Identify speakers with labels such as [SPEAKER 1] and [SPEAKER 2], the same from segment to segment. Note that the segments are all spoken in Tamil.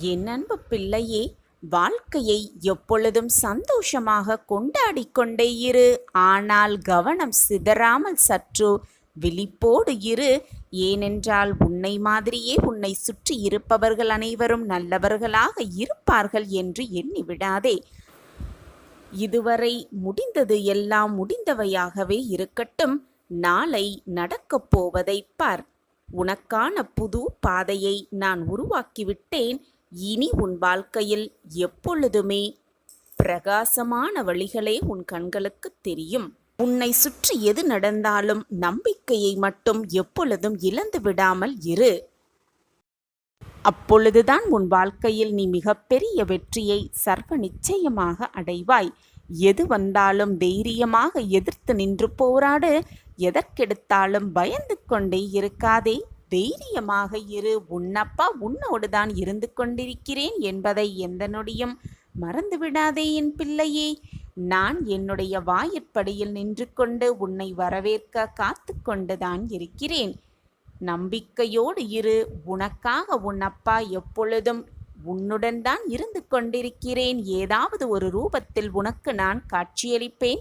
[SPEAKER 1] என் அன்பு பிள்ளையே, வாழ்க்கையை எப்பொழுதும் சந்தோஷமாக கொண்டாடிக் கொண்டே இரு. ஆனால் கவனம் சிதறாமல் சற்று விழிப்போடு இரு. ஏனென்றால் உன்னை மாதிரியே உன்னை சுற்றி இருப்பவர்கள் அனைவரும் நல்லவர்களாக இருப்பார்கள் என்று எண்ணிவிடாதே. இதுவரை முடிந்தது எல்லாம் முடிந்தவையாகவே இருக்கட்டும். நாளை நடக்கப் போவதைப் பார். உனக்கான புது பாதையை நான் உருவாக்கிவிட்டேன். இனி உன் வாழ்க்கையில் எப்பொழுதுமே பிரகாசமான வழிகளே உன் கண்களுக்கு தெரியும். உன்னை சுற்றி எது நடந்தாலும் நம்பிக்கையை மட்டும் எப்பொழுதும் இழந்து விடாமல் இரு. அப்பொழுதுதான் உன் வாழ்க்கையில் நீ மிகப்பெரிய வெற்றியை சர்வ நிச்சயமாக அடைவாய். எது வந்தாலும் தைரியமாக எதிர்த்து நின்று போராடு. எதற்கெடுத்தாலும் பயந்து கொண்டே இருக்காதே. தைரியமாக இரு. உன்னப்பா உன்னோடு தான் இருந்து கொண்டிருக்கிறேன் என்பதை எந்த நொடியும் மறந்துவிடாதே என் பிள்ளையே. நான் என்னுடைய வாயிற்படியில் நின்று கொண்டு உன்னை வரவேற்க காத்து கொண்டுதான் இருக்கிறேன். நம்பிக்கையோடு இரு. உனக்காக உன் அப்பா எப்பொழுதும் உன்னுடன் தான் இருந்து கொண்டிருக்கிறேன். ஏதாவது ஒரு ரூபத்தில் உனக்கு நான் காட்சியளிப்பேன்.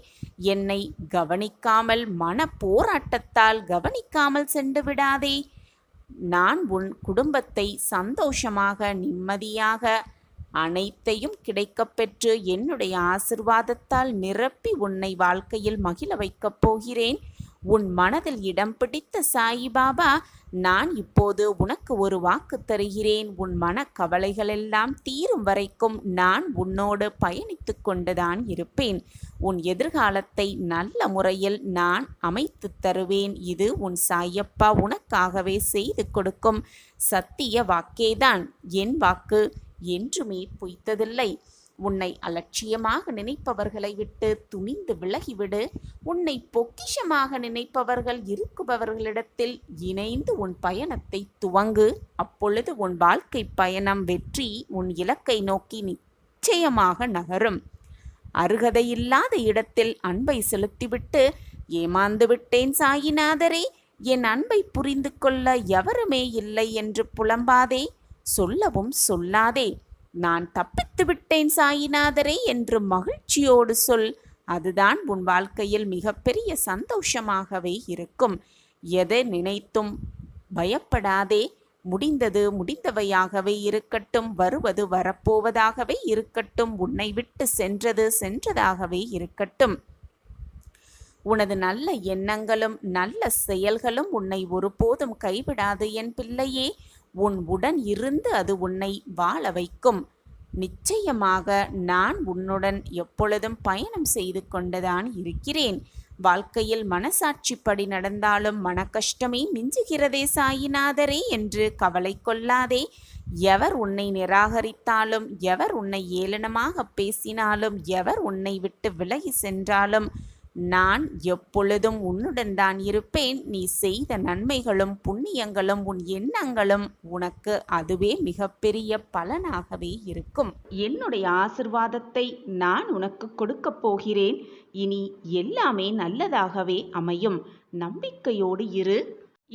[SPEAKER 1] என்னை கவனிக்காமல், மன போராட்டத்தால் கவனிக்காமல் சென்று விடாதே. நான் உன் குடும்பத்தை சந்தோஷமாக, நிம்மதியாக, அனைத்தையும் கிடைக்கப்பெற்று என்னுடைய ஆசிர்வாதத்தால் நிரப்பி உன்னை வாழ்க்கையில் மகிழ வைக்கப் போகிறேன். உன் மனதில் இடம் பிடித்த சாயிபாபா, நான் இப்போது உனக்கு ஒரு வாக்கு தருகிறேன். உன் மனக்கவலைகளெல்லாம் தீரும் வரைக்கும் நான் உன்னோடு பயணித்து கொண்டுதான் இருப்பேன். உன் எதிர்காலத்தை நல்ல முறையில் நான் அமைத்து தருவேன். இது உன் சாயப்பா உனக்காகவே செய்து கொடுக்கும் சத்திய வாக்கேதான். என் வாக்கு என்றுமே பொய்த்ததில்லை. உன்னை அலட்சியமாக நினைப்பவர்களை விட்டு துணிந்து விலகிவிடு. உன்னை பொக்கிஷமாக நினைப்பவர்கள் இருக்குபவர்களிடத்தில் இணைந்து உன் பயணத்தை துவங்கு. அப்பொழுது உன் வாழ்க்கை பயணம் வெற்றி உன் இலக்கை நோக்கி நிச்சயமாக நகரும். அருகதையில்லாத இடத்தில் அன்பை செலுத்திவிட்டு ஏமாந்து விட்டேன் சாயிநாதரே, என் அன்பை புரிந்து கொள்ள எவருமே இல்லை என்று புலம்பாதே. சொல்லவும் சொல்லாதே. நான் தப்பித்து விட்டேன் சாயிநாதரே என்று மகிழ்ச்சியோடு சொல். அதுதான் உன் வாழ்க்கையில் மிகப்பெரிய சந்தோஷமாகவே இருக்கும். எதை நினைத்தும் பயப்படாதே. முடிந்தது முடிந்தவையாகவே இருக்கட்டும். வருவது வரப்போவதாகவே இருக்கட்டும். உன்னை விட்டு சென்றது சென்றதாகவே இருக்கட்டும். உனது நல்ல எண்ணங்களும் நல்ல செயல்களும் உன்னை ஒருபோதும் கைவிடாது என் பிள்ளையே. உன் உடன் இருந்து அது உன்னை வாழ வைக்கும். நிச்சயமாக நான் உன்னுடன் எப்பொழுதும் பயணம் செய்து கொண்டுதான் இருக்கிறேன். வாழ்க்கையில் மனசாட்சிப்படி நடந்தாலும் மனக்கஷ்டமே மிஞ்சுகிறதே சாயிநாதரே என்று கவலை கொள்ளாதே. எவர் உன்னை நிராகரித்தாலும், எவர் உன்னை ஏளனமாக பேசினாலும், எவர் உன்னை விட்டு விலகி சென்றாலும் நான் எப்பொழுதும் உன்னுடன் தான் இருப்பேன். நீ செய்த நன்மைகளும் புண்ணியங்களும் உன் எண்ணங்களும் உனக்கு அதுவே மிகப்பெரிய பலனாகவே இருக்கும். என்னுடைய ஆசிர்வாதத்தை நான் உனக்கு கொடுக்கப் போகிறேன். இனி எல்லாமே நல்லதாகவே அமையும். நம்பிக்கையோடு இரு.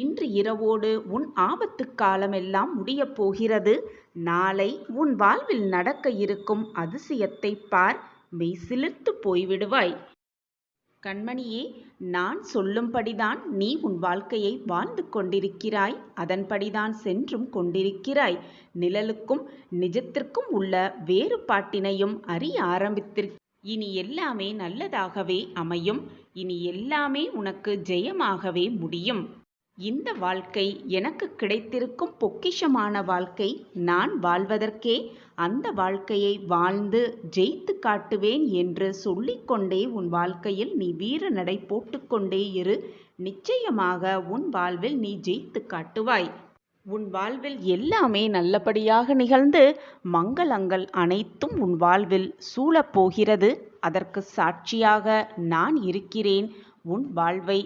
[SPEAKER 1] இன்று இரவோடு உன் ஆபத்து காலமெல்லாம் முடியப் போகிறது. நாளை உன் வாழ்வில் நடக்க இருக்கும் அதிசயத்தை பார். மெய்சிலிர்த்து போய்விடுவாய். கண்மணியே, நான் சொல்லும்படிதான் நீ உன் வாழ்க்கையை வாழ்ந்து கொண்டிருக்கிறாய். அதன்படிதான் சென்றும் கொண்டிருக்கிறாய். நிழலுக்கும் நிஜத்திற்கும் உள்ள வேறுபாட்டினையும் அறிய ஆரம்பித்திருக்க. இனி எல்லாமே நல்லதாகவே அமையும். இனி எல்லாமே உனக்கு ஜெயமாகவே முடியும். இந்த வாழ்க்கை எனக்கு கிடைத்திருக்கும் பொக்கிஷமான வாழ்க்கை. நான் வாழ்வதற்கே அந்த வாழ்க்கையை வாழ்ந்து ஜெயித்து காட்டுவேன் என்று சொல்லிக்கொண்டே உன் வாழ்க்கையில் நீ வீர நடை போட்டுக்கொண்டே இரு. நிச்சயமாக உன் வாழ்வில் நீ ஜெயித்து காட்டுவாய். உன் வாழ்வில் எல்லாமே நல்லபடியாக நிகழ்ந்து மங்களங்கள் அனைத்தும் உன் வாழ்வில் சூழப்போகிறது. அதற்கு சாட்சியாக நான் இருக்கிறேன். உன் வாழ்வை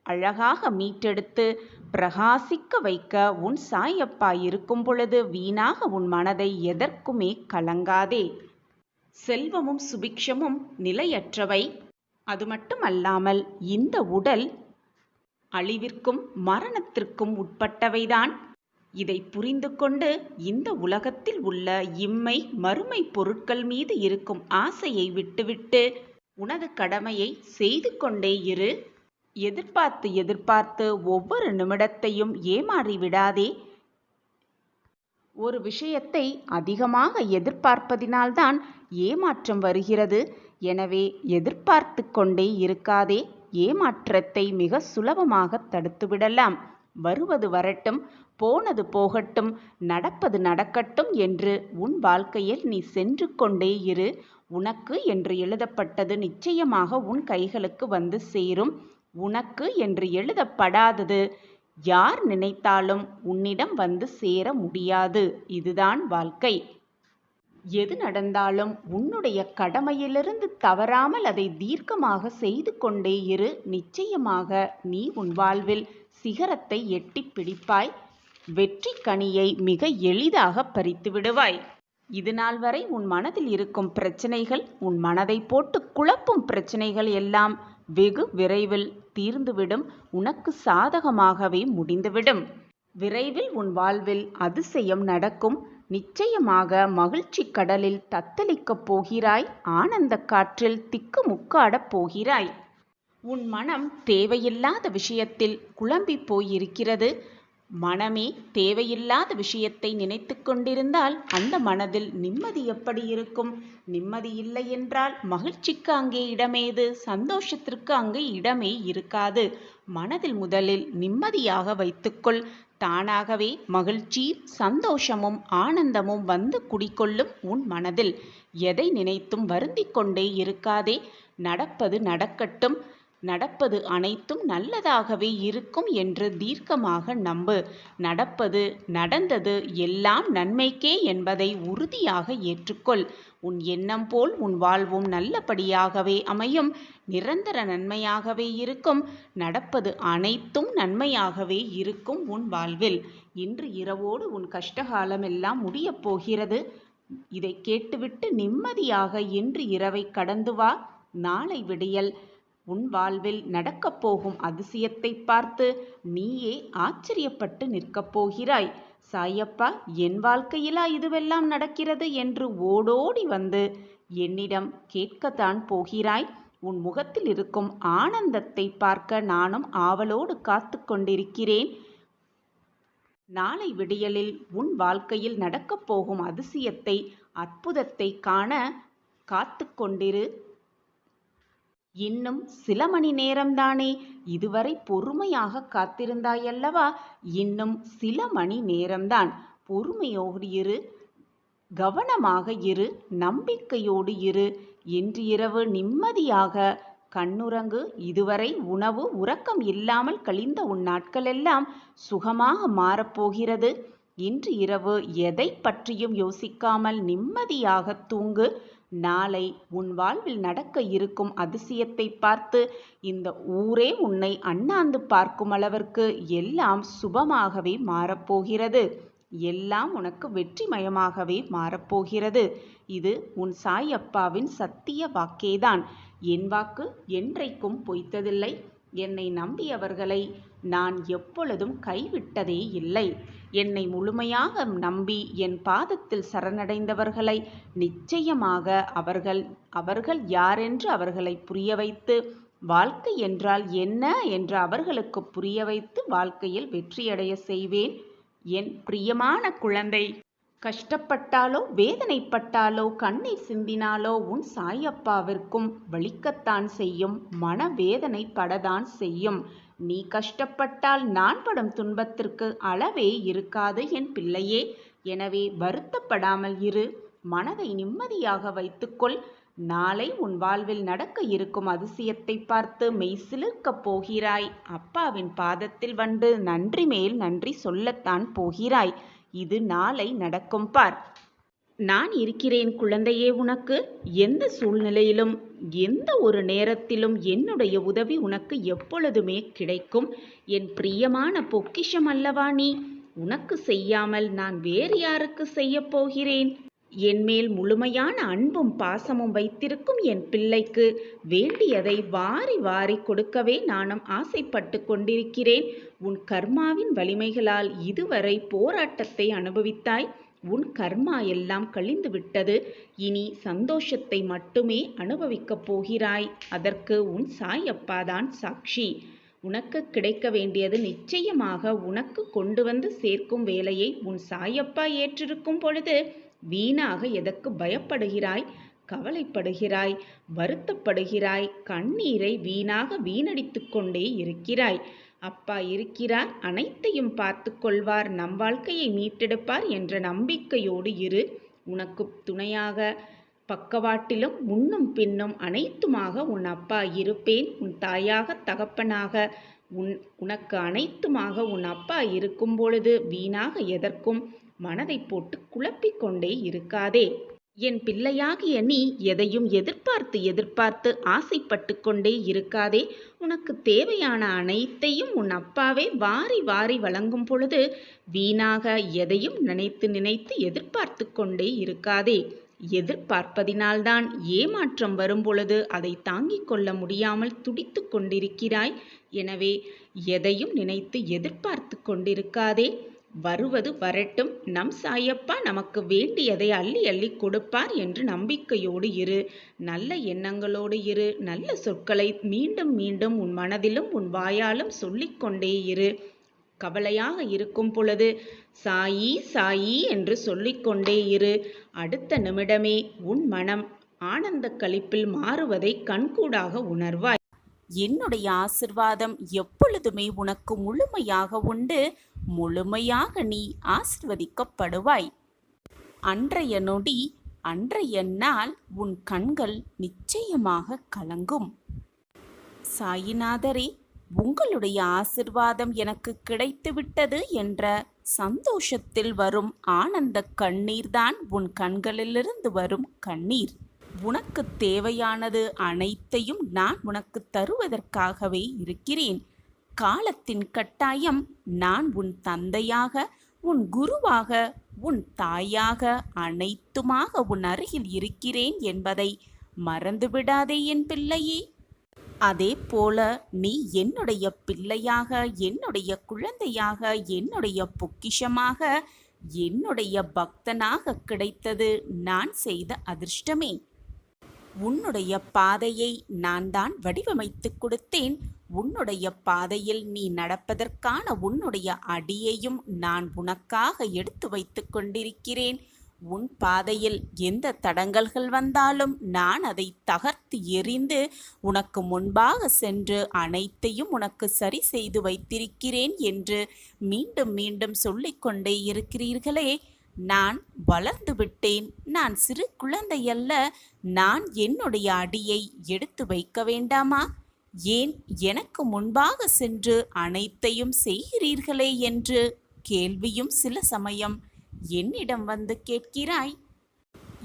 [SPEAKER 1] அழகாக மீட்டெடுத்து பிரகாசிக்க வைக்க உன் சாயப்பா இருக்கும் பொழுது வீணாக உன் மனதை எதற்குமே கலங்காதே. செல்வமும் சுபிக்ஷமும் நிலையற்றவை. அது மட்டுமல்லாமல் இந்த உடல் அழிவிற்கும் மரணத்திற்கும் உட்பட்டவைதான். இதை புரிந்து கொண்டு இந்த உலகத்தில் உள்ள இம்மை மறுமை பொருட்கள் மீது இருக்கும் ஆசையை விட்டுவிட்டு உனது கடமையை செய்து கொண்டே இரு. எதிர்பார்த்து எதிர்பார்த்து ஒவ்வொரு நிமிடத்தையும் ஏமாறி விடாதே. ஒரு விஷயத்தை அதிகமாக எதிர்பார்ப்பதினால்தான் ஏமாற்றம் வருகிறது. எனவே எதிர்பார்த்து கொண்டே இருக்காதே. ஏமாற்றத்தை மிக சுலபமாக தடுத்துவிடலாம். வருவது வரட்டும், போனது போகட்டும், நடப்பது நடக்கட்டும் என்று உன் வாழ்க்கையில் நீ சென்று கொண்டே இரு. உனக்கு என்று எழுதப்பட்டது நிச்சயமாக உன் கைகளுக்கு வந்து சேரும். உனக்கு என்று எழுதப்படாதது யார் நினைத்தாலும் உன்னிடம் வந்து சேர முடியாது. இதுதான் வாழ்க்கை. எது நடந்தாலும் உன்னுடைய கடமையிலிருந்து தவறாமல் அதை தீர்க்கமாக செய்து கொண்டே இரு. நிச்சயமாக நீ உன் வாழ்வில் சிகரத்தை எட்டி பிடிப்பாய். வெற்றி கனியை மிக எளிதாக பறித்து விடுவாய். இது நாள் வரை உன் மனதில் இருக்கும் பிரச்சனைகள், உன் மனதை போட்டு குழப்பும் பிரச்சனைகள் எல்லாம் வெகு விரைவில் தீர்ந்துவிடும். உனக்கு சாதகமாகவே முடிந்துவிடும். விரைவில் உன் வாழ்வில் அதிசயம் நடக்கும். நிச்சயமாக மகிழ்ச்சி கடலில் தத்தளிக்கப் போகிறாய். ஆனந்த காற்றில் திக்குமுக்காடப் போகிறாய். உன் மனம் தேவையில்லாத விஷயத்தில் குழம்பி போயிருக்கிறது. மனமே தேவையில்லாத விஷயத்தை நினைத்து கொண்டிருந்தால் அந்த மனதில் நிம்மதி எப்படி இருக்கும்? நிம்மதி இல்லை என்றால் மகிழ்ச்சிக்கு அங்கே இடமேது? சந்தோஷத்திற்கு அங்கே இடமே இருக்காது. மனதில் முதலில் நிம்மதியாக வைத்துக்கொள். தானாகவே மகிழ்ச்சி, சந்தோஷமும் ஆனந்தமும் வந்து குடிக்கொள்ளும் உன் மனதில். எதை நினைத்தும் வருந்திக் கொண்டே இருக்காதே. நடப்பது நடக்கட்டும். நடப்பது அனைத்தும் நல்லதாகவே இருக்கும் என்று தீர்க்கமாக நம்பு. நடப்பது நடந்தது எல்லாம் நன்மைக்கே என்பதை உறுதியாக ஏற்றுக்கொள். உன் எண்ணம் போல் உன் வாழ்வும் நல்லபடியாகவே அமையும். நிரந்தர நன்மையாகவே இருக்கும். நடப்பது அனைத்தும் நன்மையாகவே இருக்கும் உன் வாழ்வில். இன்று இரவோடு உன் கஷ்டகாலம் எல்லாம் முடியப் போகிறது. இதை கேட்டுவிட்டு நிம்மதியாக இன்று இரவை கடந்து வா. நாளை விடியல் உன் வாழ்வில் நடக்கப் போகும் அதிசயத்தை பார்த்து நீயே ஆச்சரியப்பட்டு நிற்கப் போகிறாய். சாயப்பா, என் வாழ்க்கையிலா இதுவெல்லாம் நடக்கிறது என்று ஓடோடி வந்து என்னிடம் கேட்கத்தான் போகிறாய். உன் முகத்தில் இருக்கும் ஆனந்தத்தை பார்க்க நானும் ஆவலோடு காத்து கொண்டிருக்கிறேன். நாளை விடியலில் உன் வாழ்க்கையில் நடக்கப் போகும் அதிசயத்தை, அற்புதத்தை காண காத்து கொண்டிரு. இன்னும் சில மணி நேரம்தானே. இதுவரை பொறுமையாக காத்திருந்தாயல்லவா? இன்னும் சில மணி நேரம்தான். பொறுமையோடு இரு. கவனமாக இரு. நம்பிக்கையோடு இரு. இன்று இரவு நிம்மதியாக கண்ணுறங்கு. இதுவரை உணவு உறக்கம் இல்லாமல் கழிந்த உன் நாட்களெல்லாம் சுகமாக மாறப்போகிறது. இன்று இரவு எதை பற்றியும் யோசிக்காமல் நிம்மதியாக தூங்கு. நாளை உன் வாழ்வில் நடக்க இருக்கும் அதிசயத்தை பார்த்து இந்த ஊரே உன்னை அண்ணாந்து பார்க்கும் அளவிற்கு எல்லாம் சுபமாகவே மாறப்போகிறது. எல்லாம் உனக்கு வெற்றிமயமாகவே மாறப்போகிறது. இது உன் சாயப்பாவின் சத்திய வாக்கேதான். என் வாக்கு என்றைக்கும் பொய்த்ததில்லை. என்னை நம்பியவர்களை நான் எப்பொழுதும் கைவிட்டதே இல்லை. என்னை முழுமையாக நம்பி என் பாதத்தில் சரணடைந்தவர்களை நிச்சயமாக அவர்கள் யாரென்று அவர்களை புரிய வைத்து, வாழ்க்கை என்றால் என்ன என்று அவர்களுக்கு புரிய வைத்து வாழ்க்கையில் வெற்றியடைய செய்வேன். என் பிரியமான குழந்தை, கஷ்டப்பட்டாலோ வேதனைப்பட்டாலோ கண்ணீர் சிந்தினாலோ உன் சாயப்பாவிற்கும் வலிக்கத்தான் செய்யும். மனவேதனை படத்தான் செய்யும். நீ கஷ்டப்பட்டால் நான் படும் துன்பத்திற்கு அளவே இருக்காது என் பிள்ளையே. எனவே வருத்தப்படாமல் இரு. மனதை நிம்மதியாக வைத்துக்கொள். நாளை உன் வாழ்வில் நடக்க இருக்கும் அதிசயத்தை பார்த்து மெய்சிலிர்க்கப் போகிறாய். அப்பாவின் பாதத்தில் வந்து நன்றி மேல் நன்றி சொல்லத்தான் போகிறாய். இது நாளை நடக்கும் பார். நான் இருக்கிறேன் குழந்தையே. உனக்கு எந்த சூழ்நிலையிலும் எந்த ஒரு நேரத்திலும் என்னுடைய உதவி உனக்கு எப்பொழுதுமே கிடைக்கும். என் பிரியமான பொக்கிஷம் அல்லவா நீ? உனக்கு செய்யாமல் நான் வேறு யாருக்கு செய்ய போகிறேன்? என்மேல் முழுமையான அன்பும் பாசமும் வைத்திருக்கும் என் பிள்ளைக்கு வேண்டியதை வாரி வாரி கொடுக்கவே நானும் ஆசைப்பட்டு கொண்டிருக்கிறேன். உன் கர்மாவின் வலிமைகளால் இதுவரை போராட்டத்தை அனுபவித்தாய். உன் கர்மா எல்லாம் கழிந்து விட்டது. இனி சந்தோஷத்தை மட்டுமே அனுபவிக்கப் போகிறாய். அதற்கு உன் சாயப்பாதான் சாட்சி. உனக்கு கிடைக்க வேண்டியது நிச்சயமாக உனக்கு கொண்டு வந்து சேர்க்கும் வேலையை உன் சாயப்பா ஏற்றிருக்கும் பொழுது வீணாக எதற்கு பயப்படுகிறாய், கவலைப்படுகிறாய், வருத்தப்படுகிறாய், கண்ணீரை வீணாக வீணடித்து கொண்டே இருக்கிறாய்? அப்பா இருக்கிறார், அனைத்தையும் பார்த்து கொள்வார், நம் வாழ்க்கையை மீட்டெடுப்பார் என்ற நம்பிக்கையோடு இரு. உனக்கு துணையாக பக்கவாட்டிலும் முன்னும் பின்னும் அனைத்துமாக உன் அப்பா இருப்பேன். உன் தாயாக தகப்பனாக உனக்கு அனைத்துமாக உன் அப்பா இருக்கும் பொழுது வீணாக எதற்கும் மனதை போட்டு குழப்பிக்கொண்டே இருக்காதே. என் பிள்ளையாகிய நீ எதையும் எதிர்பார்த்து எதிர்பார்த்து ஆசைப்பட்டு கொண்டே இருக்காதே. உனக்கு தேவையான அனைத்தையும் உன் அப்பாவே வாரி வாரி வழங்கும் பொழுது வீணாக எதையும் நினைத்து நினைத்து எதிர்பார்த்து கொண்டே இருக்காதே. எதிர்பார்ப்பதினால்தான் ஏமாற்றம் வரும் பொழுது அதை தாங்கிக் கொள்ள முடியாமல் துடித்து கொண்டிருக்கிறாய். எனவே எதையும் நினைத்து எதிர்பார்த்து கொண்டிருக்காதே. வருவது வரட்டும், நம் சாயப்பா நமக்கு வேண்டியதை அள்ளி அள்ளி கொடுப்பார் என்று நம்பிக்கையோடு இரு. நல்ல எண்ணங்களோடு இரு. நல்ல சொற்களை மீண்டும் மீண்டும் உன் மனதிலும் உன் வாயாலும் சொல்லிக்கொண்டே இரு. கவலையாக இருக்கும் பொழுது சாயி சாயி என்று சொல்லிக்கொண்டே இரு. அடுத்த நிமிடமே உன் மனம் ஆனந்த களிப்பில் மாறுவதை கண்கூடாக உணர்வாய். என்னுடைய ஆசிர்வாதம் எப்பொழுதுமே உனக்கு முழுமையாக உண்டு. முழுமையாக நீ ஆசிர்வதிக்கப்படுவாய். அன்றைய நொடி, அன்றைய நாள் உன் கண்கள் நிச்சயமாக கலங்கும். சாயிநாதரே, உங்களுடைய ஆசிர்வாதம் எனக்கு கிடைத்துவிட்டது என்ற சந்தோஷத்தில் வரும் ஆனந்த கண்ணீர்தான் உன் கண்களிலிருந்து வரும் கண்ணீர். உனக்கு தேவையானது அனைத்தையும் நான் உனக்கு தருவதற்காகவே இருக்கிறேன். காலத்தின் கட்டாயம் நான் உன் தந்தையாக, உன் குருவாக, உன் தாயாக, அனைத்துமாக உன் அருகில் இருக்கிறேன் என்பதை மறந்துவிடாதே என் பிள்ளையே. அதே போல நீ என்னுடைய பிள்ளையாக, என்னுடைய குழந்தையாக, என்னுடைய பொக்கிஷமாக, என்னுடைய பக்தனாக கிடைத்தது நான் செய்த அதிர்ஷ்டமே. உன்னுடைய பாதையை நான் தான் வடிவமைத்து கொடுத்தேன். உன்னுடைய பாதையில் நீ நடப்பதற்கான உன்னுடைய அடியையும் நான் உனக்காக எடுத்து வைத்து கொண்டிருக்கிறேன். உன் பாதையில் எந்த தடங்கல்கள் வந்தாலும் நான் அதை தகர்த்து எறிந்து உனக்கு முன்பாக சென்று அனைத்தையும் உனக்கு சரி செய்து வைத்திருக்கிறேன் என்று மீண்டும் மீண்டும் சொல்லிக்கொண்டே இருக்கிறீர்களே. நான் வளர்ந்து விட்டேன், நான் சிறு குழந்தையல்ல. நான் என்னுடைய அடியை எடுத்து வைக்க வேண்டாமா? ஏன் எனக்கு முன்பாக சென்று அனைத்தையும் செய்கிறீர்களே என்று கேள்வியும் சில சமயம் என்னிடம் வந்து கேட்கிறாய்.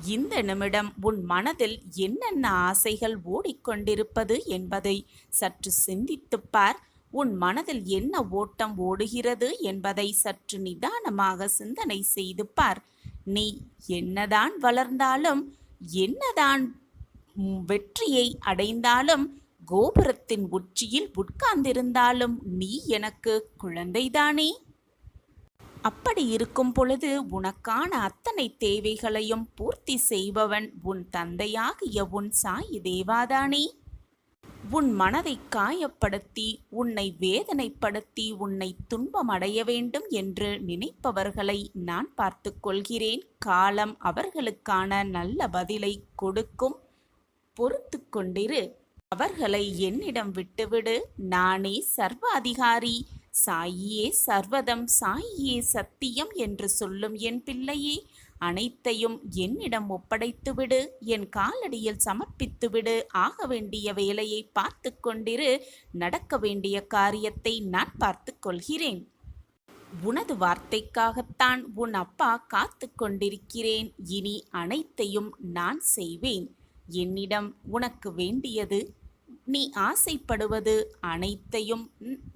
[SPEAKER 1] இந்த நிமிடம் உன் மனதில் என்னென்ன ஆசைகள் ஓடிக்கொண்டிருப்பது என்பதை சற்று சிந்தித்துப் பார். உன் மனதில் என்ன ஓட்டம் ஓடுகிறது என்பதை சற்று நிதானமாக சிந்தனை செய்து பார். நீ என்னதான் வளர்ந்தாலும், என்னதான் வெற்றியை அடைந்தாலும், கோபுரத்தின் உச்சியில் உட்கார்ந்திருந்தாலும் நீ எனக்கு குழந்தைதானே? அப்படி இருக்கும் பொழுது உனக்கான அத்தனை தேவைகளையும் பூர்த்தி செய்பவன் உன் தந்தையாகிய உன் சாயி தேவாதானே. உன் மனதை காயப்படுத்தி, உன்னை வேதனைப்படுத்தி, உன்னை துன்பமடைய வேண்டும் என்று நினைப்பவர்களை நான் பார்த்து கொள்கிறேன். காலம் அவர்களுக்கான நல்ல பதிலை கொடுக்கும். பொறுத்து கொண்டிரு. அவர்களை என்னிடம் விட்டுவிடு. நானே சர்வ அதிகாரி. சாயியே சர்வதம், சாயியே சத்தியம் என்று சொல்லும் என் பிள்ளையே, அனைத்தையும் என்னிடம் ஒப்படைத்துவிடு. என் காலடியில் சமர்ப்பித்துவிடு. ஆக வேண்டிய வேலையை பார்த்து கொண்டிரு. நடக்க வேண்டிய காரியத்தை நான் பார்த்து கொள்கிறேன். உனது வார்த்தைக்காகத்தான் உன் அப்பா காத்து கொண்டிருக்கிறேன். இனி அனைத்தையும் நான் செய்வேன். என்னிடம் உனக்கு வேண்டியது, நீ ஆசைப்படுவது அனைத்தையும்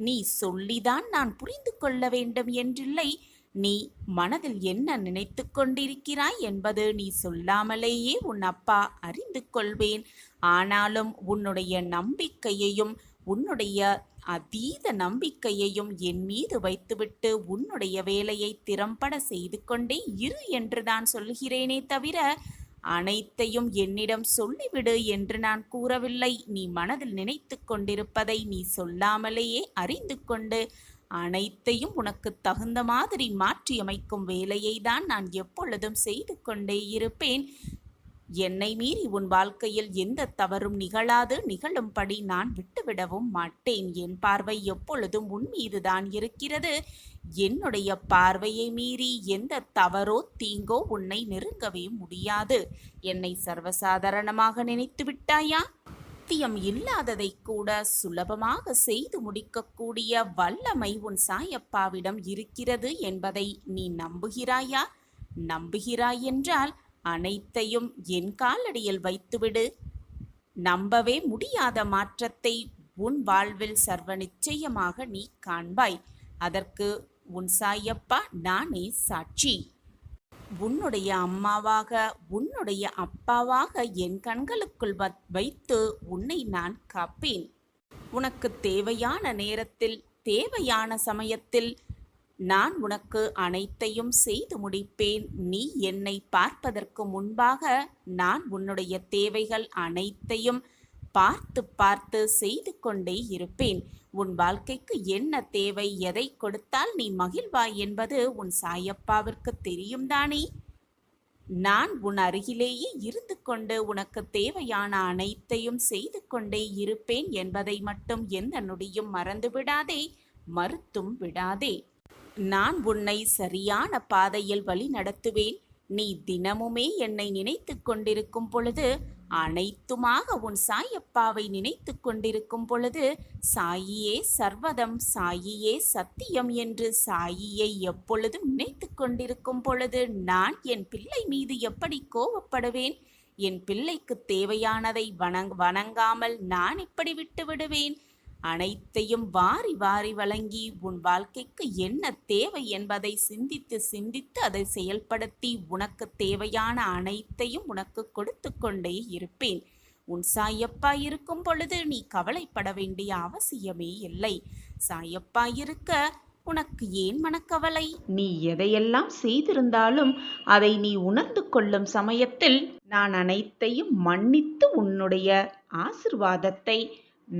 [SPEAKER 1] நீ சொல்லிதான் நான் புரிந்து கொள்ள வேண்டும் என்றில்லை. நீ மனதில் என்ன நினைத்து கொண்டிருக்கிறாய் என்பது நீ சொல்லாமலேயே உன் அப்பா அறிந்து கொள்வேன். ஆனாலும் உன்னுடைய நம்பிக்கையையும் உன்னுடைய அதீத நம்பிக்கையையும் என் மீது வைத்துவிட்டு உன்னுடைய வேலையை திறம்பட செய்து கொண்டே இரு என்று நான் சொல்கிறேனே தவிர அனைத்தையும் என்னிடம் சொல்லிவிடு என்று நான் கூறவில்லை. நீ மனதில் நினைத்து கொண்டிருப்பதை நீ சொல்லாமலேயே அறிந்து கொண்டு அனைத்தையும் உனக்கு தகுந்த மாதிரி மாற்றியமைக்கும் வேலையை தான் நான் எப்பொழுதும் செய்து கொண்டே இருப்பேன். என்னை மீறி உன் வாழ்க்கையில் எந்த தவறும் நிகழாது, நிகழும்படி நான் விட்டுவிடவும் மாட்டேன். என் பார்வை எப்பொழுதும் உன் மீதுதான் இருக்கிறது. என்னுடைய பார்வையை மீறி எந்த தவறோ தீங்கோ உன்னை நெருங்கவே முடியாது. என்னை சர்வசாதாரணமாக நினைத்து விட்டாயா? சாத்தியம் இல்லாததை கூட சுலபமாக செய்து முடிக்கக்கூடிய வல்லமை உன் சாயப்பாவிடம் இருக்கிறது என்பதை நீ நம்புகிறாயா? நம்புகிறாய் என்றால் அனைத்தையும் என் காலடியில் வைத்துவிடு. நம்பவே முடியாத மாற்றத்தை உன் வாழ்வில் சர்வ நிச்சயமாக நீ காண்பாய். அதற்கு உன் சாயப்பா நானே சாட்சி. உன்னுடைய அம்மாவாக உன்னுடைய அப்பாவாக என் கண்களுக்குள் வைத்து உன்னை நான் காப்பேன். உனக்கு தேவையான நேரத்தில் தேவையான சமயத்தில் நான் உனக்கு அனைத்தையும் செய்து முடிப்பேன். நீ என்னை பார்ப்பதற்கு முன்பாக நான் உன்னுடைய தேவைகள் அனைத்தையும் பார்த்து பார்த்து செய்து கொண்டே இருப்பேன். உன் வாழ்க்கைக்கு என்ன தேவை, எதை கொடுத்தால் நீ மகிழ்வாய் என்பது உன் சாயப்பாவிற்கு தெரியும் தானே. நான் உன் அருகிலேயே இருந்து கொண்டு உனக்கு தேவையான அனைத்தையும் செய்து கொண்டே இருப்பேன் என்பதை மட்டும் எந்த நொடியும் மறந்து விடாதே, மறுத்தும் விடாதே. நான் உன்னை சரியான பாதையில் வழி நடத்துவேன். நீ தினமுமே என்னை நினைத்து கொண்டிருக்கும் பொழுது, அனைத்துமாக உன் சாயப்பாவை நினைத்து கொண்டிருக்கும் பொழுது, சாயியே சர்வதம், சாயியே சத்தியம் என்று சாயியை எப்பொழுதும் நினைத்து கொண்டிருக்கும் பொழுது நான் என் பிள்ளை மீது எப்படி கோபப்படுவேன்? என் பிள்ளைக்கு தேவையானதை வணங்காமல் நான் இப்படி விட்டு விடுவேன்? அனைத்தையும் வாரி வாரி வழங்கி உன் வாழ்க்கைக்கு என்ன தேவை என்பதை சிந்தித்து சிந்தித்து அதை செயல்படுத்தி உனக்கு தேவையான அனைத்தையும் உனக்கு கொடுத்து கொண்டே இருப்பேன். உன் சாயப்பா இருக்கும் பொழுது நீ கவலைப்பட வேண்டிய அவசியமே இல்லை. சாயப்பா இருக்க உனக்கு ஏன் மனக்கவலை? நீ எதையெல்லாம் செய்திருந்தாலும் அதை நீ உணர்ந்து கொள்ளும் சமயத்தில் நான் அனைத்தையும் மன்னித்து உன்னுடைய ஆசிர்வாதத்தை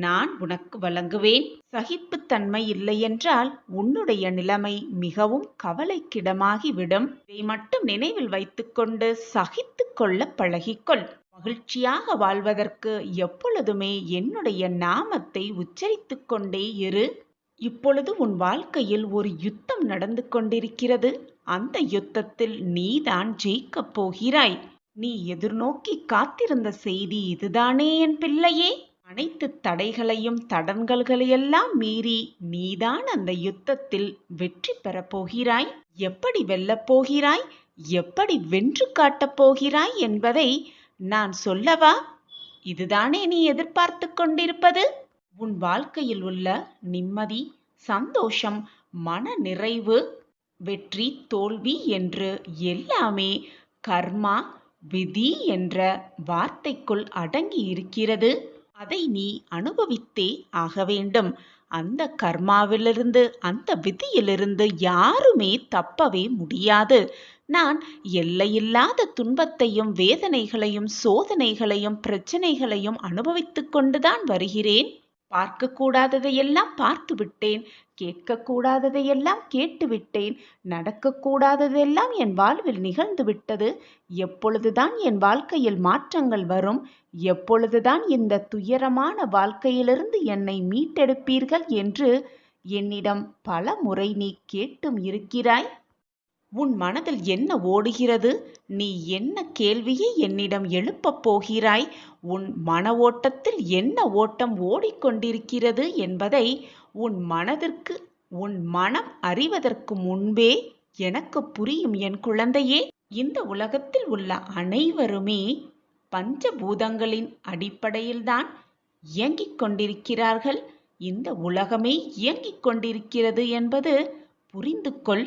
[SPEAKER 1] நான் உனக்கு வழங்குவேன். சகிப்புத்தன்மை இல்லையென்றால் உன்னுடைய நிலைமை மிகவும் கவலைக்கிடமாகிவிடும். இதை மட்டும் நினைவில் வைத்துக்கொண்டு சகித்து கொள்ள பழகிக்கொள். மகிழ்ச்சியாக வாழ்வதற்கு எப்பொழுதுமே என்னுடைய நாமத்தை உச்சரித்து கொண்டே இரு. இப்பொழுது உன் வாழ்க்கையில் ஒரு யுத்தம் நடந்து கொண்டிருக்கிறது. அந்த யுத்தத்தில் நீதான் ஜெயிக்கப் போகிறாய். நீ எதிர்நோக்கி காத்திருந்த செய்தி இதுதானே என் பிள்ளையே? அனைத்து தடைகளையும் தடங்கல்களையெல்லாம் மீறி நீதான் அந்த யுத்தத்தில் வெற்றி பெறப் போகிறாய். எப்படி வெல்லப் போகிறாய், எப்படி வென்று காட்டப் போகிறாய் என்பதை நான் சொல்லவா? இதுதானே நீ எதிர்பார்த்து கொண்டிருப்பது? உன் வாழ்க்கையில் உள்ள நிம்மதி, சந்தோஷம், மன நிறைவு, வெற்றி, தோல்வி என்று எல்லாமே கர்மா, விதி என்ற வார்த்தைக்குள் அடங்கி இருக்கிறது. அதை நீ அனுபவித்தே ஆக வேண்டும். அந்த கர்மாவிலிருந்து, அந்த விதியிலிருந்து யாருமே தப்பவே முடியாது. நான் எல்லையில்லாத துன்பத்தையும் வேதனைகளையும் சோதனைகளையும் பிரச்சனைகளையும் அனுபவித்து கொண்டுதான் வருகிறேன். பார்க்கக்கூடாததையெல்லாம் பார்த்து விட்டேன், கேட்கக்கூடாததையெல்லாம் கேட்டுவிட்டேன், நடக்கக்கூடாததெல்லாம் என் வாழ்வில் நிகழ்ந்து விட்டது. எப்பொழுதுதான் என் வாழ்க்கையில் மாற்றங்கள் வரும்? எப்பொழுதுதான் இந்த துயரமான வாழ்க்கையிலிருந்து என்னை மீட்டெடுப்பீர்கள் என்று என்னிடம் பல முறை நீ கேட்டும் இருக்கிறாய். உன் மனதில் என்ன ஓடுகிறது? நீ என்ன கேள்வியை என்னிடம் எழுப்பப் போகிறாய்? உன் மன ஓட்டத்தில் என்ன ஓட்டம் ஓடிக்கொண்டிருக்கிறது என்பதை உன் மனம் அறிவதற்கு முன்பே எனக்கு புரியும் என் குழந்தையே. இந்த உலகத்தில் உள்ள அனைவருமே பஞ்சபூதங்களின் அடிப்படையில்தான் இயங்கிக் கொண்டிருக்கிறார்கள். இந்த உலகமே இயங்கிக் கொண்டிருக்கிறது என்பது புரிந்து கொள்.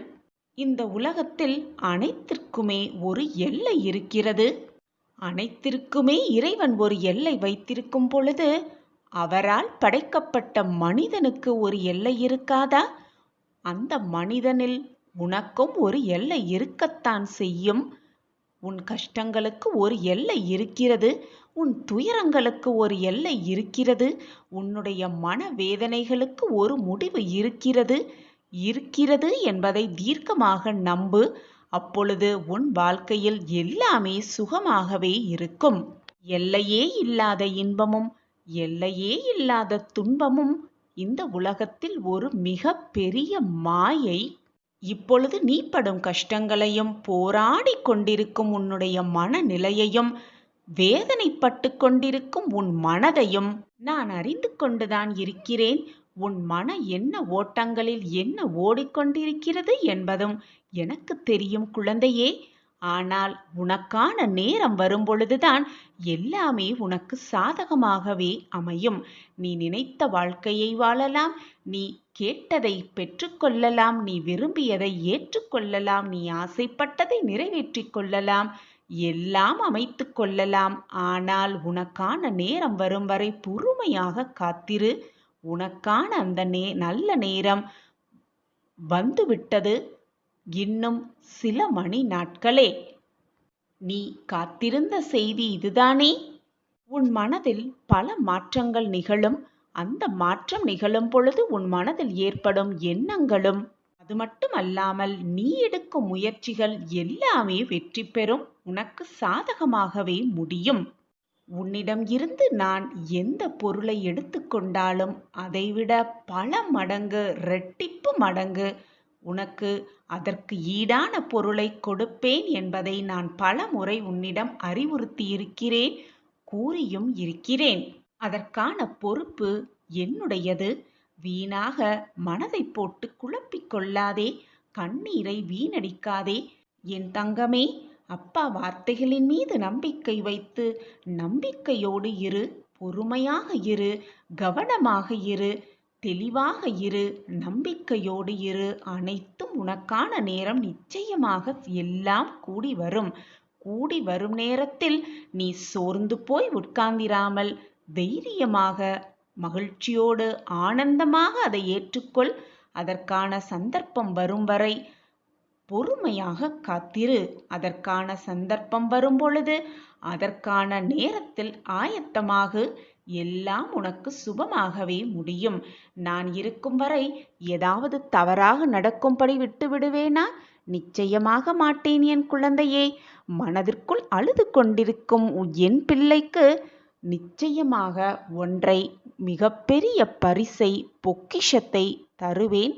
[SPEAKER 1] இந்த உலகத்தில் அனைத்திற்குமே ஒரு எல்லை இருக்கிறது. அனைத்திற்குமே இறைவன் ஒரு எல்லை வைத்திருக்கும் பொழுது அவரால் படைக்கப்பட்ட மனிதனுக்கு ஒரு எல்லை இருக்காதா? அந்த மனிதனில் உனக்கும் ஒரு எல்லை இருக்கத்தான் செய்யும். உன் கஷ்டங்களுக்கு ஒரு எல்லை இருக்கிறது. உன் துயரங்களுக்கு ஒரு எல்லை இருக்கிறது. உன்னுடைய மனவேதனைகளுக்கு ஒரு முடிவு இருக்கிறது என்பதை தீர்க்கமாக நம்பு. அப்பொழுது உன் வாழ்க்கையில் எல்லாமே சுகமாகவே இருக்கும். எல்லையே இல்லாத இன்பமும் எல்லையே இல்லாத துன்பமும் இந்த உலகத்தில் ஒரு மிக பெரிய மாயை. இப்பொழுது நீ படும் கஷ்டங்களையும் போராடி கொண்டிருக்கும் உன்னுடைய மனநிலையையும் வேதனைப்பட்டு கொண்டிருக்கும் உன் மனதையும் நான் அறிந்து கொண்டுதான் இருக்கிறேன். உன் மன என்ன ஓட்டங்களில் என்ன ஓடிக்கொண்டிருக்கிறது என்பதும் எனக்கு தெரியும் குழந்தையே. ஆனால் உனக்கான நேரம் வரும்பொழுதுதான் எல்லாமே உனக்கு சாதகமாகவே அமையும். நீ நினைத்த வாழ்க்கையை வாழலாம். நீ கேட்டதை பெற்றுக்கொள்ளலாம். நீ விரும்பியதை ஏற்றுக்கொள்ளலாம். நீ ஆசைப்பட்டதை நிறைவேற்றிக் கொள்ளலாம். எல்லாம் அமைத்து கொள்ளலாம். ஆனால் உனக்கான நேரம் வரும் வரை பொறுமையாக காத்திரு. உனக்கான அந்த நல்ல நேரம் வந்துவிட்டது. இன்னும் சில மணி நாட்களே. நீ காத்திருந்த செய்தி இதுதானே? உன் மனதில் பல மாற்றங்கள் நிகழும். அந்த மாற்றம் நிகழும் பொழுது உன் மனதில் ஏற்படும் எண்ணங்களும் அது மட்டுமல்லாமல் நீ எடுக்கும் முயற்சிகள் எல்லாமே வெற்றி பெறும். உனக்கு சாதகமாகவே முடியும். உன்னிடம் இருந்து நான் எந்த பொருளை எடுத்துக்கொண்டாலும் அதைவிட பல மடங்கு இரட்டிப்பு மடங்கு உனக்கு அதற்கு ஈடான பொருளை கொடுப்பேன் என்பதை நான் பல முறை உன்னிடம் அறிவுறுத்தியிருக்கிறேன், கூறியும் இருக்கிறேன். அதற்கான பொறுப்பு என்னுடையது. வீணாக மனதை போட்டு குழப்பிக் கொள்ளாதே. கண்ணீரை வீணடிக்காதே. என் தங்கமே, அப்பா வார்த்தைகளின் மீது நம்பிக்கை வைத்து நம்பிக்கையோடு இரு. பொறுமையாக இரு. கவனமாக இரு. தெளிவாக இரு. நம்பிக்கையோடு இரு. அனைத்தும் உனக்கான நேரம் நிச்சயமாக எல்லாம் கூடி வரும். கூடி வரும் நேரத்தில் நீ சோர்ந்து போய் உட்கார்ந்திராமல் தைரியமாக மகிழ்ச்சியோடு ஆனந்தமாக அதை ஏற்றுக்கொள். அதற்கான சந்தர்ப்பம் வரும் வரை பொறுமையாக காத்திரு. அதற்கான சந்தர்ப்பம் வரும் பொழுது அதற்கான நேரத்தில் ஆயத்தமாகு. எல்லாம் உனக்கு சுபமாகவே முடியும். நான் இருக்கும் வரை ஏதாவது தவறாக நடக்கும்படி விட்டு விடுவேனா? நிச்சயமாக மாட்டேன் என் குழந்தையே. மனதிற்குள் அழுது கொண்டிருக்கும் என் பிள்ளைக்கு நிச்சயமாக ஒன்றை மிகப்பெரிய பரிசை பொக்கிஷத்தை தருவேன்.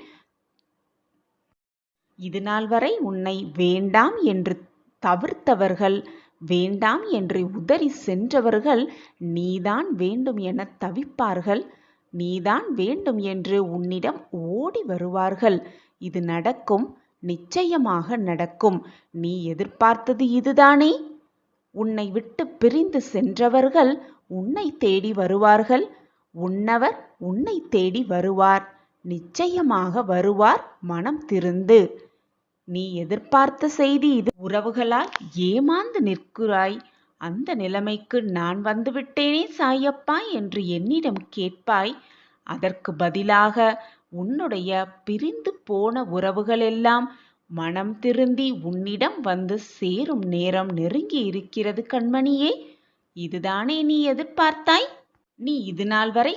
[SPEAKER 1] இதுநாள் வரை உன்னை வேண்டாம் என்று தவிர்த்தவர்கள், வேண்டாம் என்று உதறி சென்றவர்கள் நீதான் வேண்டும் என தவிப்பார்கள். நீதான் வேண்டும் என்று உன்னிடம் ஓடி வருவார்கள். இது நடக்கும். நிச்சயமாக நடக்கும். நீ எதிர்பார்த்தது இதுதானே? உன்னை விட்டு பிரிந்து சென்றவர்கள் உன்னை தேடி வருவார்கள். உன்னவர் உன்னை தேடி வருவார். நிச்சயமாக வருவார். மனம் திருந்து. நீ எதிர்பார்த்த செய்தி இது. உறவுகளால் ஏமாந்து நிற்கிறாய். அந்த நிலைமைக்கு நான் வந்துவிட்டேனே சாயப்பா என்று என்னிடம் கேட்பாய். அதற்கு பதிலாக உன்னுடைய பிரிந்து போன உறவுகளெல்லாம் மனம் திருந்தி உன்னிடம் வந்து சேரும் நேரம் நெருங்கி இருக்கிறது கண்மணியே. இதுதானே நீ எதிர்பார்த்தாய்? நீ இதுநாள் வரை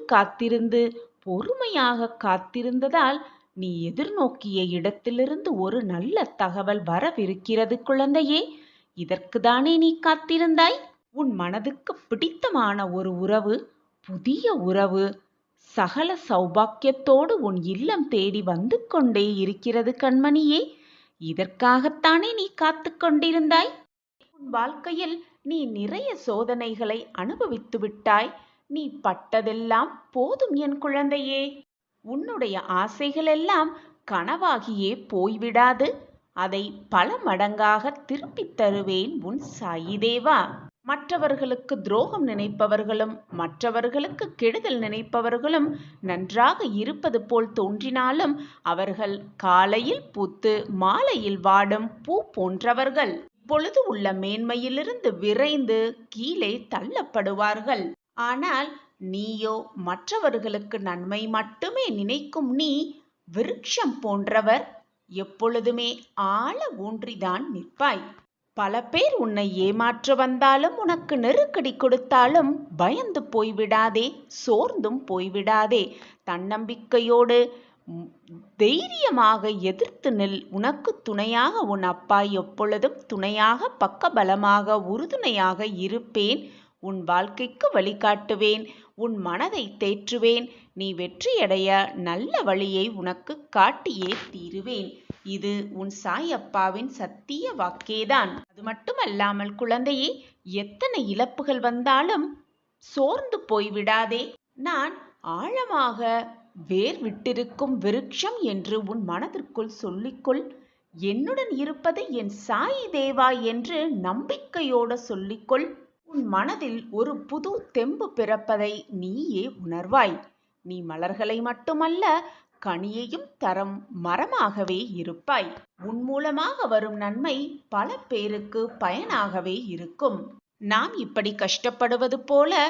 [SPEAKER 1] காத்திருந்து பொறுமையாக காத்திருந்ததால் நீ எதிர்நோக்கிய இடத்திலிருந்து ஒரு நல்ல தகவல் வரவிருக்கிறது குழந்தையே. இதற்குதானே நீ காத்திருந்தாய்? உன் மனதுக்கு பிடித்தமான ஒரு உறவு, புதிய உறவு, சகல சௌபாக்கியத்தோடு உன் இல்லம் தேடி வந்து கொண்டே இருக்கிறது கண்மணியே. இதற்காகத்தானே நீ காத்து கொண்டிருந்தாய்? உன் வாழ்க்கையில் நீ நிறைய சோதனைகளை அனுபவித்து விட்டாய். நீ பட்டதெல்லாம் போதும் என் குழந்தையே. உன்னுடைய ஆசைகளெல்லாம் கனவாகியே போய்விடாது. அதை பல மடங்காக திருப்பித் தருவேன் உன் சாயி தேவா. மற்றவர்களுக்கு துரோகம் நினைப்பவர்களும் மற்றவர்களுக்கு கெடுதல் நினைப்பவர்களும் நன்றாக இருப்பது போல் தோன்றினாலும் அவர்கள் காலையில் பூத்து மாலையில் வாடும் பூ போன்றவர்கள். இப்பொழுது உள்ள மேன்மையிலிருந்து விரைந்து கீழே தள்ளப்படுவார்கள். ஆனால் நீயோ மற்றவர்களுக்கு நன்மை மட்டுமே நினைக்கும் நீ விருட்சம் போன்றவர். எப்பொழுதுமே ஆழ ஊன்றிதான் நிற்பாய். பல பேர் உன்னை ஏமாற்ற வந்தாலும் உனக்கு நெருக்கடி கொடுத்தாலும் பயந்து போய்விடாதே, சோர்ந்தும் போய்விடாதே. தன்னம்பிக்கையோடு தைரியமாக எதிர்த்து நில். உனக்கு துணையாக உன் அப்பா எப்பொழுதும் துணையாக, பக்கபலமாக, உறுதுணையாக இருப்பேன். உன் வாழ்க்கைக்கு வழிகாட்டுவேன். உன் மனதை தேற்றுவேன். நீ வெற்றியடைய நல்ல வழியை உனக்கு காட்டியே தீருவேன். இது உன் சாயப்பாவின் சத்திய வாக்கேதான். அது மட்டுமல்லாமல் குழந்தையே, எத்தனை இழப்புகள் வந்தாலும் சோர்ந்து போய்விடாதே. நான் ஆழமாக வேர் விட்டிருக்கும் விருட்சம் என்று உன் மனதிற்குள் சொல்லிக்கொள். என்னுடன் இருப்பது என் சாயி தேவா என்று நம்பிக்கையோடு சொல்லிக்கொள். உன் மனதில் ஒரு புது தெம்பு பிறப்பதை நீயே உணர்வாய். நீ மலர்களை மட்டுமல்ல, கனியையும் தரும் மரமாகவே இருப்பாய். உன் மூலமாக வரும் நன்மை பல பேருக்கு பயனாகவே இருக்கும். நாம் இப்படி கஷ்டப்படுவது போல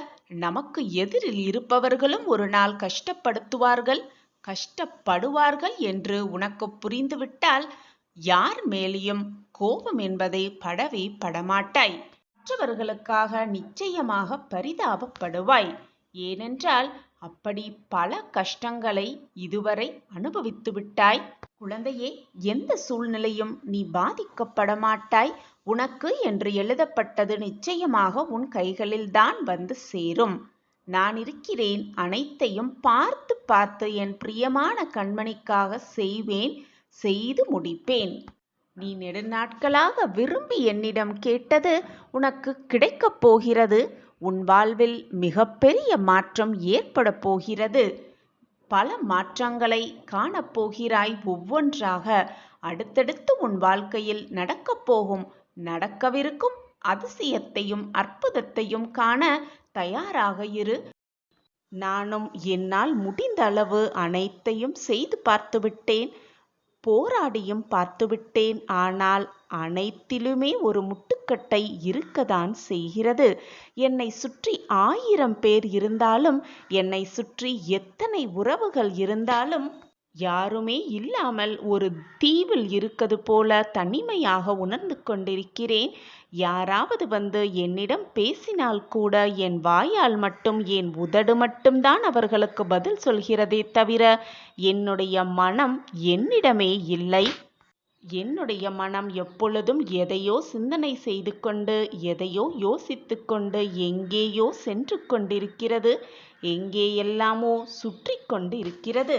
[SPEAKER 1] நமக்கு எதிரில் இருப்பவர்களும் ஒரு நாள் கஷ்டப்படுத்துவார்கள், கஷ்டப்படுவார்கள் என்று உனக்கு புரிந்துவிட்டால் யார் மேலேயும் கோபம் என்பதை படவே படமாட்டாய். மற்றவர்களுக்காக நிச்சயமாக பரிதாபப்படுவாய். ஏனென்றால் அப்படி பல கஷ்டங்களை இதுவரை அனுபவித்து விட்டாய். குழந்தையே, எந்த சூழ்நிலையும் நீ பாதிக்கப்பட மாட்டாய். உனக்கு என்று எழுதப்பட்டது நிச்சயமாக உன் கைகளில்தான் வந்து சேரும். நான் இருக்கிறேன். அனைத்தையும் பார்த்து பார்த்து என் பிரியமான கண்மணிக்காக செய்வேன், செய்து முடிப்பேன். நீ நெடுநாட்களாக விரும்பி என்னிடம் கேட்டது உனக்கு கிடைக்கப் போகிறது. உன் வாழ்வில் மிகப்பெரிய மாற்றம் ஏற்பட போகிறது. பல மாற்றங்களை காணப்போகிறாய். ஒவ்வொன்றாக அடுத்தடுத்து உன் வாழ்க்கையில் நடக்கப் போகும், நடக்கவிருக்கும் அதிசயத்தையும் அற்புதத்தையும் காண தயாராக இரு. நானும் என்னால் முடிந்த அளவு அனைத்தையும் செய்து பார்த்துவிட்டேன், போராடியும் பார்த்துவிட்டேன். ஆனால் அனைத்திலுமே ஒரு முட்டுக்கட்டை இருக்கத்தான் செய்கிறது. என்னை சுற்றி 1000 பேர் இருந்தாலும், என்னை சுற்றி எத்தனை உறவுகள் இருந்தாலும், யாருமே இல்லாமல் ஒரு தீவில் இருக்கிறது போல தனிமையாக உணர்ந்து கொண்டிருக்கிறேன். யாராவது வந்து என்னிடம் பேசினால் கூட என் வாயால் மட்டும், என் உதடு மட்டும்தான் அவர்களுக்கு பதில் சொல்கிறதே தவிர என்னுடைய மனம் என்னிடமே இல்லை. என்னுடைய மனம் எப்பொழுதும் எதையோ சிந்தனை செய்து கொண்டு, எதையோ யோசித்து கொண்டு எங்கேயோ சென்று கொண்டிருக்கிறது, எங்கேயெல்லாமோ சுற்றி கொண்டு இருக்கிறது.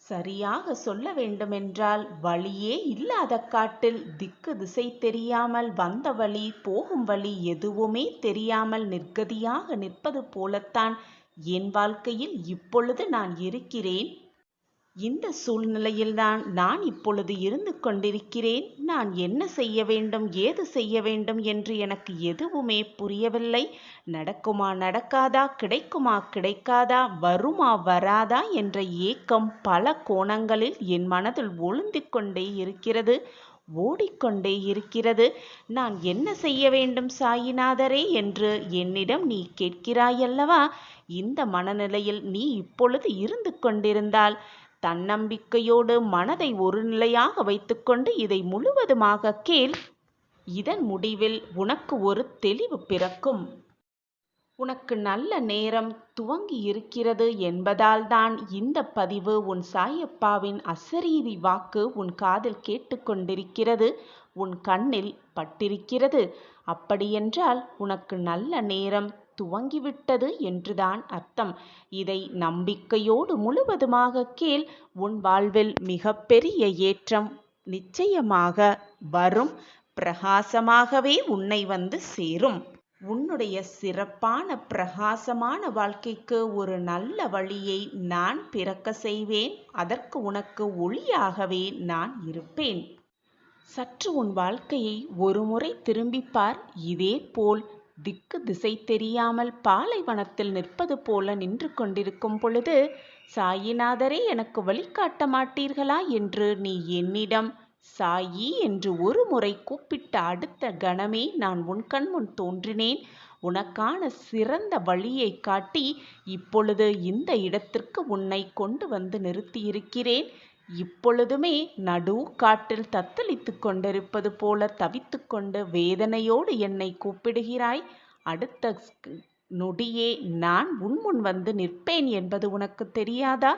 [SPEAKER 1] சரியாக சொல்ல வேண்டுமென்றால் வழியே இல்லாத காட்டில் திக்கு திசை தெரியாமல், வந்த வழி போகும் வழி எதுவுமே தெரியாமல் நிர்கதியாக நிற்பது போலத்தான் என் வாழ்க்கையில் இப்பொழுது நான் இருக்கிறேன். இந்த சூழ்நிலையில்தான் நான் இப்பொழுது இருந்து கொண்டிருக்கிறேன். நான் என்ன செய்ய வேண்டும், ஏது செய்ய வேண்டும் என்று எனக்கு எதுவுமே புரியவில்லை. நடக்குமா நடக்காதா, கிடைக்குமா கிடைக்காதா, வருமா வராதா என்ற ஏக்கம் பல கோணங்களில் என் மனதில் ஒளிந்து கொண்டே இருக்கிறது, ஓடிக்கொண்டே இருக்கிறது. நான் என்ன செய்ய வேண்டும் சாயிநாதரே என்று என்னிடம் நீ கேட்கிறாயல்லவா? இந்த மனநிலையில் நீ இப்பொழுது இருந்து கொண்டிருந்தால் தன்னம்பிக்கையோடு மனதை ஒரு நிலையாக வைத்துக்கொண்டு இதை முழுவதுமாக கேள். இதன் முடிவில் உனக்கு ஒரு தெளிவு பிறக்கும். உனக்கு நல்ல நேரம் துவங்கி இருக்கிறது என்பதால் தான் இந்த பதிவு. உன் சாயப்பாவின் அசரீரி வாக்கு உன் காதில் கேட்டுக்கொண்டிருக்கிறது, உன் கண்ணில் பட்டிருக்கிறது. அப்படியென்றால் உனக்கு நல்ல நேரம் துவங்கிவிட்டது என்றுதான் அர்த்தம். இதை நம்பிக்கையோடு முழுவதுமாக கேள். உன் வாழ்வில் மிகப்பெரிய ஏற்றம் நிச்சயமாக வரும். பிரகாசமாகவே உன்னை வந்து சேரும். உன்னுடைய சிறப்பான பிரகாசமான வாழ்க்கைக்கு ஒரு நல்ல வழியை நான் பிறக்க செய்வேன். அதற்கு உனக்கு ஒளியாகவே நான் இருப்பேன். சற்று உன் வாழ்க்கையை ஒரு முறை திரும்பிப்பார். இதே போல் திக்கு திசை தெரியாமல் பாலைவனத்தில் நிற்பது போல நின்று கொண்டிருக்கும் பொழுது, சாயிநாதரே எனக்கு வழிகாட்ட மாட்டீர்களா என்று நீ என்னிடம் சாயி என்று ஒரு முறை கூப்பிட்ட அடுத்த கணமே நான் உன் கண்முன் தோன்றினேன். உனக்கான சிறந்த வழியை காட்டி இப்பொழுது இந்த இடத்திற்கு உன்னை கொண்டு வந்து நிறுத்தியிருக்கிறேன். இப்பொழுதுமே நடு காட்டில் தத்தளித்து கொண்டிருப்பது போல தவித்து கொண்டு வேதனையோடு என்னை கூப்பிடுகிறாய். அடுத்த நொடியே நான் உன் முன் வந்து நிற்பேன் என்பது உனக்கு தெரியாதா?